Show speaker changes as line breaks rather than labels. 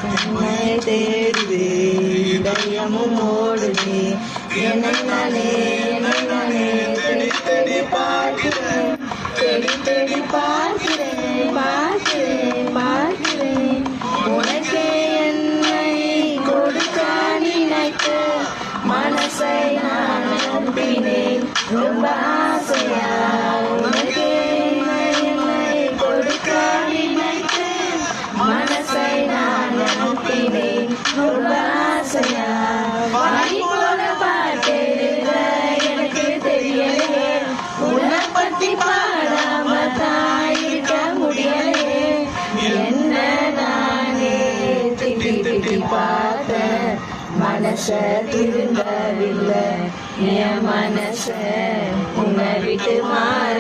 உன்னை தேடுவே இதயமும் ஓடுவே என்னை நானே தேடி தேடி பார்க்கிறேன் உனக்கே என்னை கொடுக்க நினைக்க மனசை நான் நம்பினேன் ரொம்ப ஆசையா உனக்கே என்னை கொடுக்க நினைக்க மனசை நான் நம்பினேன் ரொம்ப ஆசையா வாங்கி போன பாட்டு எனக்கு தெரியலையே உன்னை பத்தி பாடாம தாயிருக்க முடியலையே என்ன நானே திட்டி பார்த்த மனச திரும்பவில்லை என் மனச உன்னை விட்டு மாற